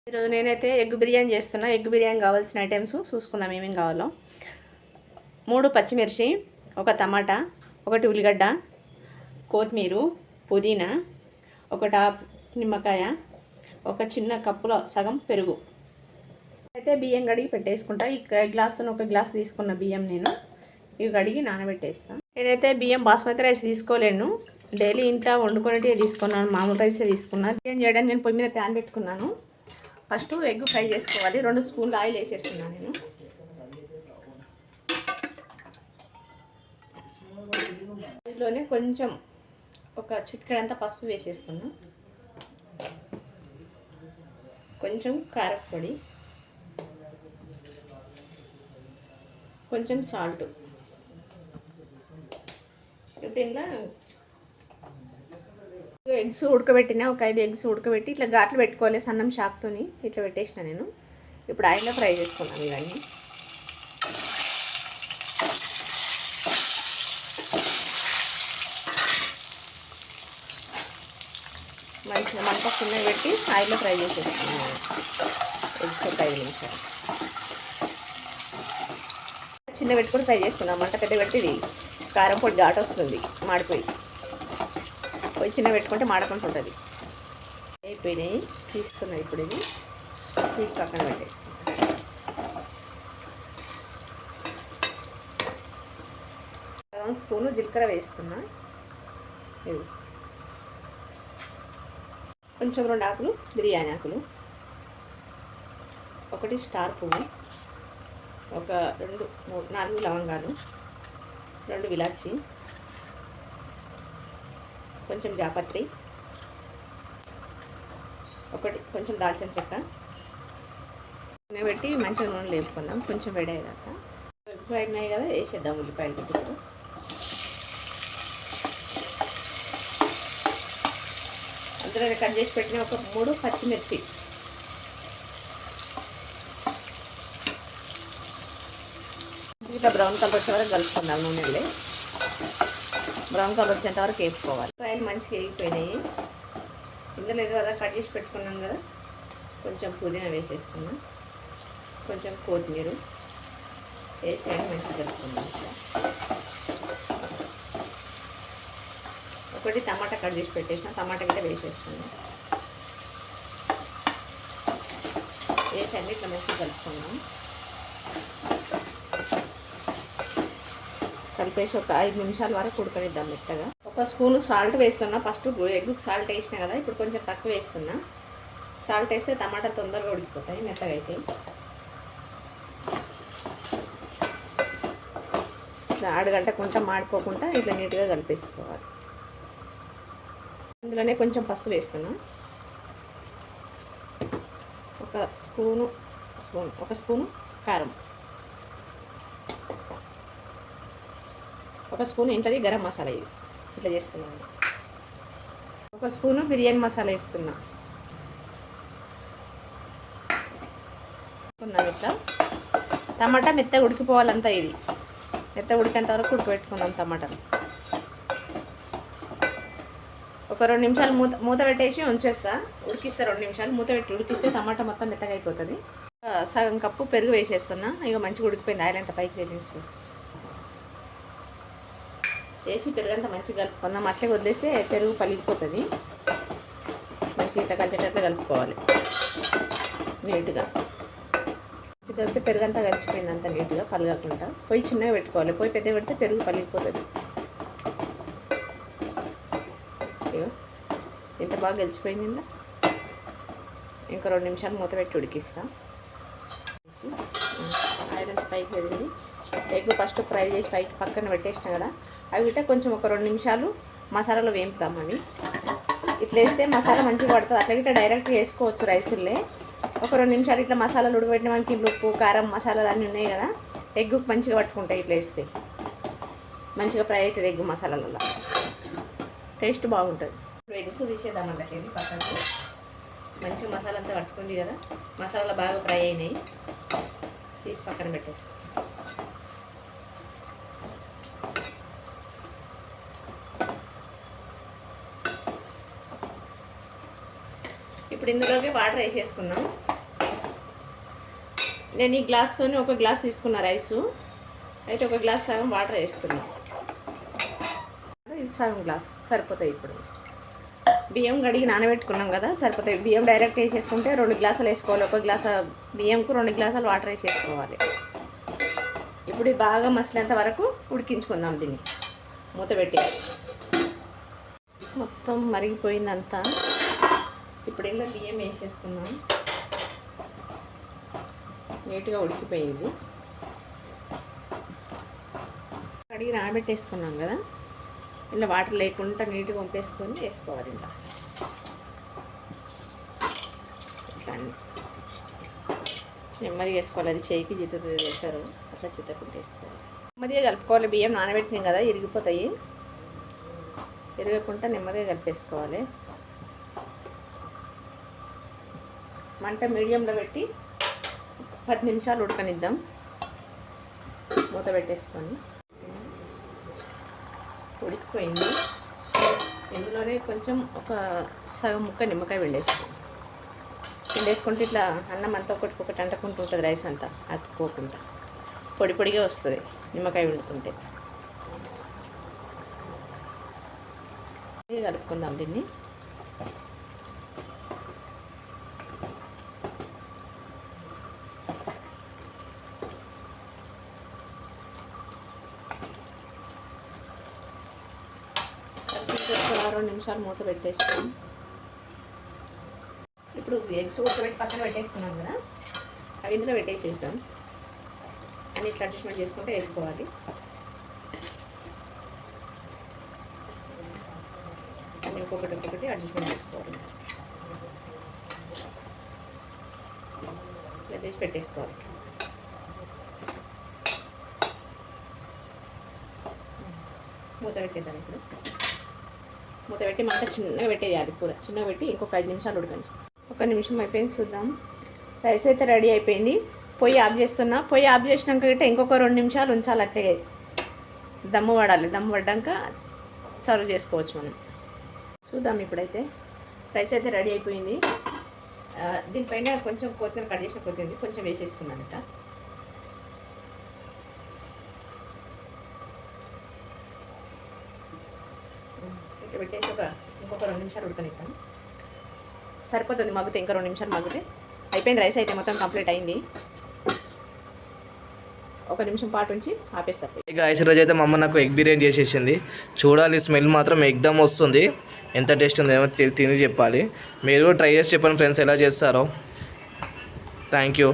ఈరోజు నేనైతే ఎగ్ బిర్యానీ చేస్తున్నా. ఎగ్ బిర్యానీ కావాల్సిన ఐటమ్స్ చూసుకుందాం ఏమేమి కావాలో. 3 పచ్చిమిర్చి, 1 టమాటా, 1 ఉల్లిగడ్డ, కొత్తిమీర, పుదీనా, 1 నిమ్మకాయ, 1 చిన్న కప్పులో సగం పెరుగు. అయితే బియ్యం కడిగి పెట్టేసుకుంటా. ఈ గ్లాసును 1 గ్లాస్ తీసుకున్న బియ్యం నేను ఇవి కడిగి నానబెట్టేస్తాను. నేనైతే బియ్యం బాస్మతి రైస్ తీసుకోలేను, డైలీ ఇంట్లో వండుకునేటివి తీసుకున్నాను. మామూలు రైసే తీసుకున్నాను. బిర్యానీ చేయడానికి నేను పొయ్యి మీద ప్యాన్ పెట్టుకున్నాను. ఫస్ట్ ఎగ్ ఫ్రై చేసుకోవాలి. 2 స్పూన్లు ఆయిల్ వేసేస్తున్నాను నేను. ఆయిల్లోనే కొంచెం ఒక చిటికెడంతా పసుపు వేసేస్తున్నా, కొంచెం కారపొడి, కొంచెం సాల్ట్. ఇప్పుడు ఇలా ఎగ్స్ ఉడకబెట్టిన, ఒక 5 ఎగ్స్ ఉడకబెట్టి ఇట్లా ఘాట్లు పెట్టుకోవాలి. సన్నం షాక్తోని ఇట్లా పెట్టేసిన నేను. ఇప్పుడు ఆయిల్లో ఫ్రై చేసుకున్నాను ఇవన్నీ. మంచిగా మంట చిన్నగా పెట్టి ఆయిల్లో ఫ్రై చేసేసుకున్నాను ఎగ్స్ ఒక 5 నిమిషాలు. చిన్న పెట్టుకొని ఫ్రై చేసుకున్నాం. మంట పెద్ద పెడితే ఇది కారం పొడి ఘాటు వస్తుంది, మాడిపోయి. పోయి చిన్న పెట్టుకుంటే మాడకుండా ఉంటుంది. అయిపోయినాయి, తీస్తున్నాయి. ఇప్పుడు ఇది తీసి పక్కన పెట్టేసుకుంటాం. సగం స్పూను జీలకర్ర వేస్తున్నా. ఇది కొంచెం 2 ఆకులు బిర్యానీ ఆకులు, 1 స్టార్ పువ్వు, 1 2 3 4 లవంగాలు, 2 ఇలాచి, కొంచెం జాపత్రి, 1 కొంచెం దాల్చిన చెక్క పెట్టి మంచిగా నూనె లేపుకుందాం. కొంచెం వేడయ్యేదాకా. వేడినాయి కదా, వేసేద్దాం ఉల్లిపాయలు. అందులో కట్ చేసి పెట్టిన ఒక 3 పచ్చిమిర్చి, ఇట్లా బ్రౌన్ కలర్ వచ్చే వరకు కలుపుకుందాం. నూనెలో బ్రౌన్ కలర్ వచ్చేంత వరకు వేపుకోవాలి. ఉల్లిపాయలు మంచిగా వేగిపోయినాయి. ఇందులో ఏదో అలా కట్ చేసి పెట్టుకున్నాం కదా, కొంచెం పుదీనా వేసేస్తున్నాం, కొంచెం కొత్తిమీర వేసి మంచిగా కలుపుకుందాం. 1 టమాటా కట్ చేసి పెట్టేసిన, టమాటా కూడా వేసేస్తున్నాం. వేసి అన్ని ఇట్లా మంచిగా కలుపుకుందాం. కలిపేసి ఒక 5 నిమిషాల వరకు ఉడకనిద్దాం మెత్తగా. 1 స్పూను సాల్ట్ వేస్తున్నా. ఫస్ట్ ఎగ్గుకి సాల్ట్ వేసినా కదా, ఇప్పుడు కొంచెం తక్కువ వేస్తున్నా. సాల్ట్ వేస్తే టమాటా తొందరగా ఉడికిపోతాయి, మెత్తగా అయితే. ఇట్లా అడుగంటకుండా మాడిపోకుండా ఇట్లా నీట్గా కలిపేసుకోవాలి. అందులోనే కొంచెం పసుపు వేస్తున్నా. 1 స్పూను కారం, 1 స్పూన్ ఇంట్లోది గరం మసాలా, ఇది ఇట్లా చేసుకున్నాను. 1 స్పూను బిర్యానీ మసాలా వేస్తున్నా. ఇట్లా టమాటా మెత్తగా ఉడికిపోవాలంతా. ఇది మెత్తగా ఉడికేంత వరకు ఉడకబెట్టుకున్నాం టమాటా. ఒక 2 నిమిషాలు మూత పెట్టేసి ఉంచేస్తా. ఉడికిస్తే 2 నిమిషాలు మూత పెట్టి ఉడికిస్తే టమాటా మొత్తం మెత్తగా అయిపోతుంది. సగం కప్పు పెరుగు వేసేస్తున్నా. ఇక మంచిగా ఉడికిపోయింది. ఆయిల్ అంతా పైకి వేసి పెరుగంతా మంచిగా కలుపుకుందాం. అట్లే వదిలేస్తే పెరుగు పలిగిపోతుంది. మంచిగా ఇట్లా కలిసేటట్లు కలుపుకోవాలి నీట్గా. కలిపితే పెరుగంతా కలిసిపోయింది, అంత నీట్గా పలగకుండా. పొయ్యి చిన్నగా పెట్టుకోవాలి. పొయ్యి పెద్దగా పెడితే పెరుగు పలిగిపోతుంది. ఇంత బాగా గెలిచిపోయింది. ఇలా ఇంకా 2 నిమిషాలు మూత పెట్టి ఉడికిస్తా. ఆయిల్ అంతా పైకి వెళ్ళింది. ఎగ్ ఫస్ట్ ఫ్రై చేసి పైకి పక్కన పెట్టేసిన కదా, అవి గిట్ట కొంచెం ఒక 2 నిమిషాలు మసాలాలో వేపుతాం. అవి ఇట్లా వేస్తే మసాలా మంచిగా పడుతుంది. అట్లా గిట్ట డైరెక్ట్గా వేసుకోవచ్చు రైసులే. ఒక 2 నిమిషాలు ఇట్లా మసాలాలు ఉడకబెట్టిన మనకి ఉప్పు కారం మసాలాలు అన్నీ ఉన్నాయి కదా, ఎగ్గుకు మంచిగా పట్టుకుంటాయి. ఇట్లా వేస్తే మంచిగా ఫ్రై అవుతుంది. ఎగ్ మసాలాలలో టేస్ట్ బాగుంటుంది. ఎగ్స్ తీసేద్దామంటే పక్కకు. మంచిగా మసాలా అంతా పట్టుకుంది కదా, మసాలా బాగా ఫ్రై అయినాయి. తీసి పక్కన పెట్టేస్తాం. ఇప్పుడు ఇందులోకి వాటర్ వేసేసుకుందాం. నేను ఈ గ్లాస్తో ఒక గ్లాస్ తీసుకున్న రైసు, అయితే ఒక గ్లాస్ సగం వాటర్ వేస్తున్నాను. ఇది సగం గ్లాస్ సరిపోతాయి. ఇప్పుడు బియ్యం కడిగి నానబెట్టుకున్నాం కదా, సరిపోతాయి. బియ్యం డైరెక్ట్ వేసేసుకుంటే 2 గ్లాసులు వేసుకోవాలి. ఒక గ్లాసు బియ్యంకు 2 గ్లాసులు వాటర్ వేసేసుకోవాలి. ఇప్పుడు ఇది బాగా మసిలేంత వరకు ఉడికించుకుందాం. దీన్ని మూత పెట్టి మొత్తం మరిగిపోయిందంతా. ఇప్పుడు ఇందులో బియ్యం వేసేసుకున్నాం. నీట్గా ఉడికిపోయింది. కడిగి నానబెట్టేసుకున్నాం కదా, ఇలా వాటర్ లేకుండా నీట్గా వంపేసుకొని వేసుకోవాలి. ఇలా ఇట్లా నెమ్మదిగా వేసుకోవాలి. అది చేయికి జిత్తుతో వేస్తారు, అట్లా చిత్తకుంటే వేసుకోవాలి. నెమ్మదిగా కలుపుకోవాలి. బియ్యం నానబెట్టినాం కదా, ఇరిగిపోతాయి. ఇరగకుండా నెమ్మదిగా కలిపేసుకోవాలి. మంట మీడియంలో పెట్టి 10 నిమిషాలు ఉడకనిద్దాం. మూత పెట్టేసుకొని ఉడికిపోయింది. ఇందులోనే కొంచెం ఒక సగం ముక్క నిమ్మకాయ పిండేసుకుంటే ఇట్లా అన్నం అంతా ఒకటికొకటి అంటుకుంటూ ఉంటుంది. రైస్ అంతా అతుక్కోకుండా పొడి పొడిగా వస్తుంది నిమ్మకాయ పిండుతుంటే. కలుపుకుందాం దీన్ని. ఒక 2 నిమిషాలు మూత పెట్టేస్తాం. ఇప్పుడు ఎగ్స్ ఉడకబెట్టి పక్కన పెట్టేసుకున్నాం కదా, అవి ఇందులో పెట్టేసేస్తాం. అన్ని ఇట్లా అడ్జస్ట్మెంట్ చేసుకుంటే వేసుకోవాలి. అన్నీ ఒక్కొక్కటి అడ్జస్ట్మెంట్ చేసుకోవాలి. ఇలా తీసి పెట్టేసుకోవాలి. మూత పెట్టేద్దాం. ఇప్పుడు మూత పెట్టి మంట చిన్నగా పెట్టేయాలి. కూర చిన్నగా పెట్టి ఇంకొక 5 నిమిషాలు ఉడకండి. 1 నిమిషం అయిపోయింది, చూద్దాం. రైస్ అయితే రెడీ అయిపోయింది. పొయ్యి ఆఫ్ చేస్తున్నా. పొయ్యి ఆఫ్ చేసినాక గిట్ట ఇంకొక 2 నిమిషాలు ఉంచాలి. అట్లే దమ్ము పడాలి. దమ్ము పడ్డాక సర్వ్ చేసుకోవచ్చు మనం. చూద్దాం. ఇప్పుడైతే రైస్ అయితే రెడీ అయిపోయింది. దీనిపైన కొంచెం కొత్తిమీర కట్ చేసిన కొత్తిమీర కొంచెం వేసేసుకున్నాను. ఇట్లా పెట్టేసి ఇంకొక 2 నిమిషాలు ఉడకనిస్తాను. సరిపోతుంది. మగ్గితే ఇంకా 2 నిమిషాలు మగ్గితే అయిపోయింది. రైస్ అయితే మొత్తం కంప్లీట్ అయింది. 1 నిమిషం పాటు ఉంచి ఆపేస్తారు. ఇక రోజు అయితే మా అమ్మ నాకు ఎగ్ బిర్యానీ చేసేసింది. చూడాలి, స్మెల్ మాత్రం ఎగ్దమ్ వస్తుంది. ఎంత టేస్ట్ ఉందో ఏమో తిని చెప్పాలి. మీరు కూడా ట్రై చేసి చెప్పండి ఫ్రెండ్స్ ఎలా చేస్తారో. Thank you.